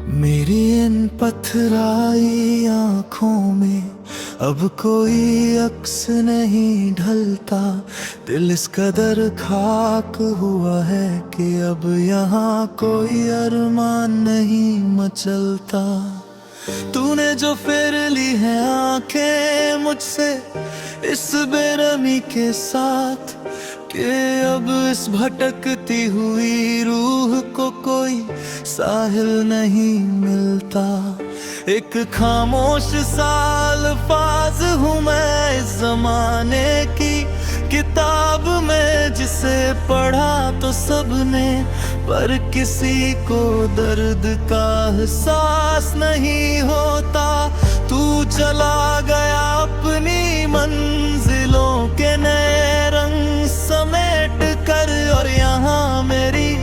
मेरी इन पथराई आँखों में अब कोई अक्स नहीं ढलता। दिल इस कदर खाक हुआ है कि अब यहाँ कोई अरमान नहीं मचलता। तूने जो फेर ली है आंखें मुझसे इस बेरहमी के साथ कि अब इस भटकती हुई रूह को कोई साहिल नहीं मिलता। एक खामोश सा अल्फाज हूँ मैं इस जमाने की किताब में, जिसे पढ़ा तो सबने पर किसी को दर्द का एहसास नहीं होता। तू चला गया अपनी मंजिलों के नए रंग समेट कर, और यहाँ मेरी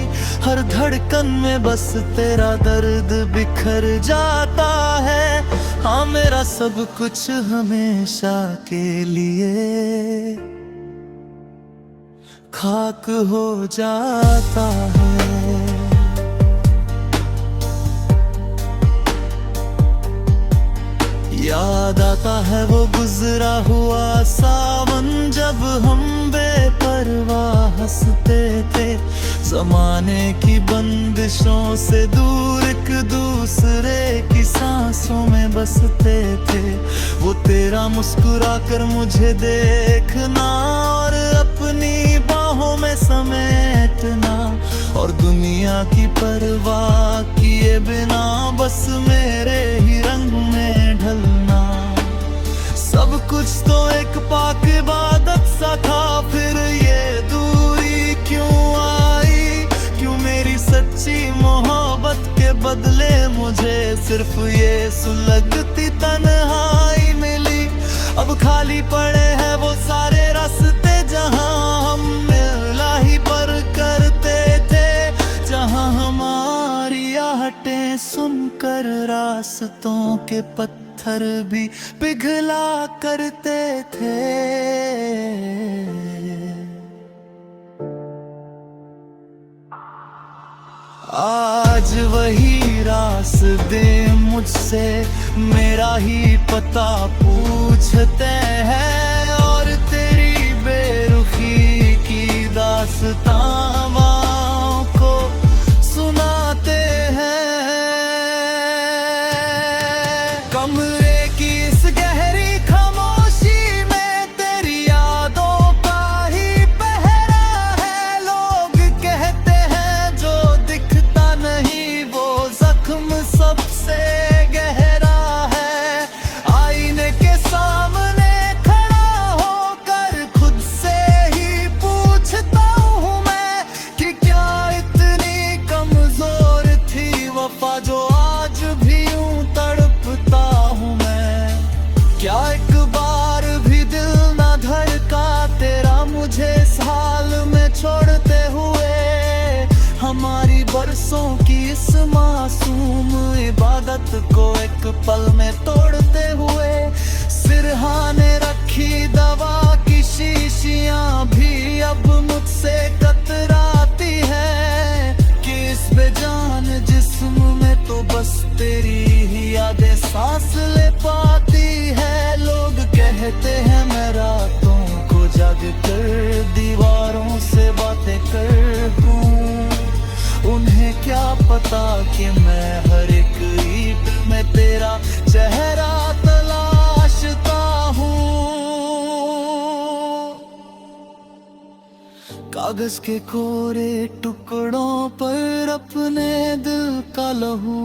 हर धड़कन में बस तेरा दर्द बिखर जाता है। हाँ, मेरा सब कुछ हमेशा के लिए खाक हो जाता है। याद आता है वो गुजरा हुआ सावन, जब हम बेपरवाह हंसते थे, जमाने की बंदिशों से दूर एक दूसरे की सांसों में बसते थे। वो तेरा मुस्कुरा कर मुझे देखना और अपनी बाहों में समेटना, और दुनिया की परवाह किए बिना बस मेरे ही रंग में ढलना। सब कुछ तो एक पाक इबादत सा था, फिर ये दूरी क्यों आई? क्यों मेरी सच्ची मोहब्बत के बदले मुझे सिर्फ ये सुलगती तन्हाई मिली? अब खाली पड़े हैं वो सारे रास्ते जहां हम मिला ही पर करते थे, जहां हमारी आहटें सुनकर रास्तों के पत्थर भी पिघला करते थे। आज वही रास्ते मुझसे मेरा ही पता पूछते हैं, और तेरी बेरुखी की दास्तां को सुनाते हैं। कमरे की इस गहरी खामोशी में तेरी यादों का ही पहरा है। लोग कहते हैं जो दिखता नहीं वो जख्म सबसे गहरा है। आईने के सामने खड़ा होकर खुद से ही पूछता हूँ मैं कि क्या इतनी कमजोर थी वफा जो आज भी यूं तड़पता हूँ मैं। क्या एक बार भी दिल ना धड़का तेरा मुझे इस हाल में छोड़ते हुए? हमारी बरसों की इस मासूम इबादत को एक पल में तोड़ते हुए, सिरहाने रखी दवा की शीशियां भी अब मुझसे कतराती है कि इस बेजान जिस्म में तो बस तेरी ही यादें सांस ले पाती है। लोग कहते हैं मैं रातों को जाग कर दीवारों से बातें करूं, उन्हें क्या पता कि मैं हर एक ईंट में तेरा चेहरा तलाशता हूँ। कागज के कोरे टुकड़ों पर अपने दिल का लहू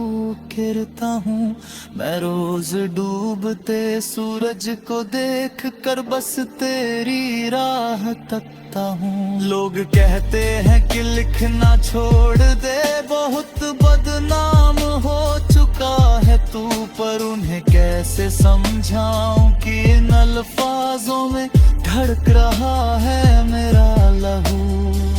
गिरता हूँ मैं, रोज डूबते सूरज को देख कर बस तेरी राह तकता हूँ। लोग कहते हैं कि लिखना छोड़ दे, बहुत बदनाम हो चुका है तू, पर उन्हें कैसे समझाऊं कि इन अल्फाजों में धड़क रहा है मेरा लहू।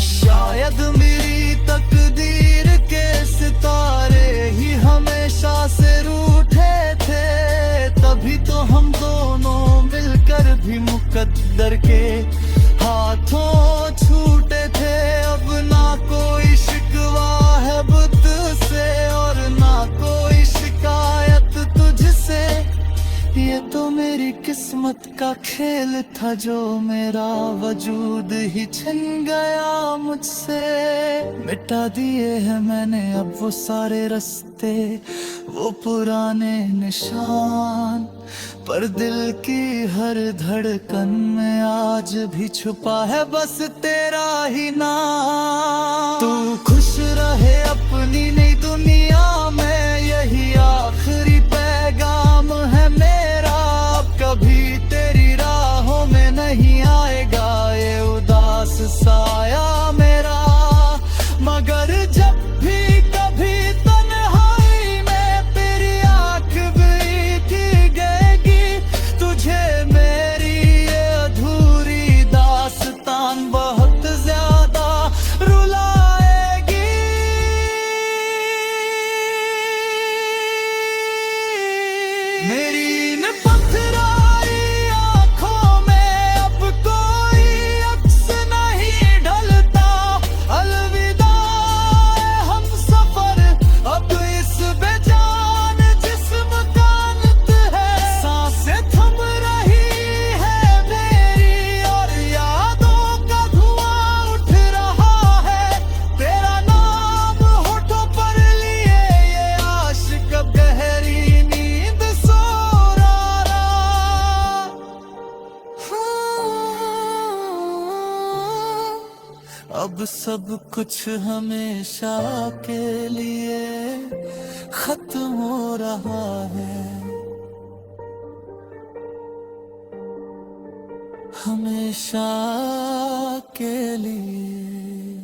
शायद मेरी तकदीर के सितारे ही हमेशा से रूठे थे, तभी तो हम दोनों मिलकर भी मुकद्दर के हाथों छूटे थे। अब ना कोई शिकवा है बुत से और ना कोई मेरी किस्मत का खेल था जो मेरा वजूद ही छिन गया मुझसे। मिटा दिए हैं मैंने अब वो सारे रास्ते, वो पुराने निशान, पर दिल की हर धड़कन में आज भी छुपा है बस तेरा ही नाम। तू खुश रहे अपनी नई दुनिया में, यही आखिरी पैगाम है मेरा। अब कभी तेरी राहों में नहीं आएगा ये उदास साया मेरा, मगर जब भी कभी तन्हाई में तेरी आँख भी भीगेगी, तुझे मेरी ये अधूरी दास्तान बहुत ज्यादा रुलाएगी। मेरी इन पथराई आँखों में अब कोई अक्स नहीं ढलता। अलविदा हम सफर अब इस बेजान जिस्म का अंत है। सांसें थम रही है मेरी और यादों का धुआं उठ रहा है। तेरा नाम होठों पर लिए ये आशिक अब गहरी नींद सो रहा। अब सब कुछ हमेशा के लिए खत्म हो रहा है, हमेशा के लिए।